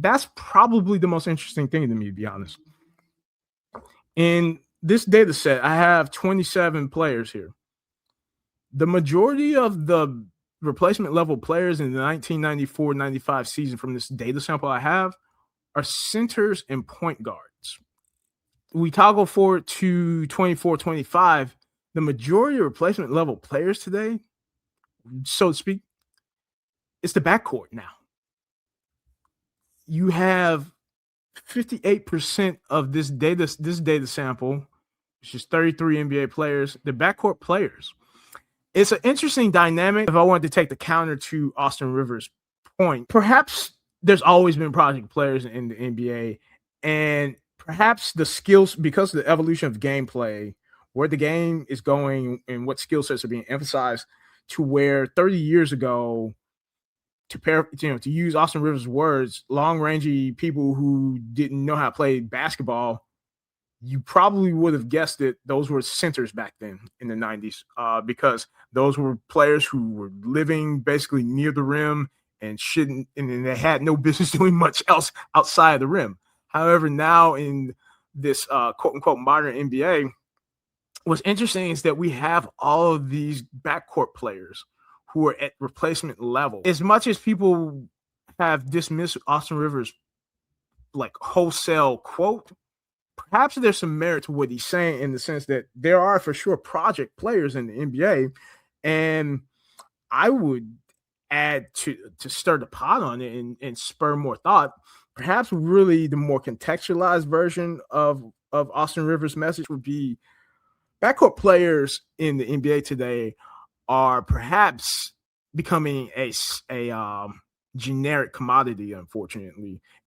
That's probably the most interesting thing to me, to be honest. In this data set, I have 27 players here. The majority of the replacement level players in the 1994-95 season from this data sample I have are centers and point guards. We toggle forward to 24-25. The majority of replacement level players today, so to speak, it's the backcourt now. You have 58% of this data sample, which is 33 NBA players, the backcourt players. It's an interesting dynamic. If I wanted to take the counter to Austin Rivers' point, perhaps there's always been project players in the NBA, and perhaps the skills, because of the evolution of gameplay, where the game is going and what skill sets are being emphasized, to where 30 years ago, to use Austin Rivers' words, long rangey people who didn't know how to play basketball, you probably would have guessed it. Those were centers back then in the 90s, because those were players who were living basically near the rim and they had no business doing much else outside of the rim. However, now in this quote unquote modern NBA, what's interesting is that we have all of these backcourt players who are at replacement level. As much as people have dismissed Austin Rivers like wholesale quote, perhaps there's some merit to what he's saying, in the sense that there are for sure project players in the NBA. And I would add to stir the pot on it and spur more thought. Perhaps really the more contextualized version of Austin Rivers' message would be backcourt players in the NBA today are perhaps becoming a generic commodity, unfortunately.